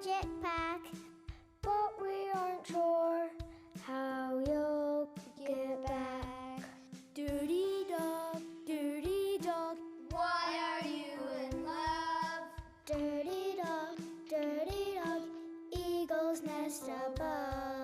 jetpack, but we aren't sure how you'll get back. Dirty dog, Why are you in love? dirty dog, eagle's nest above.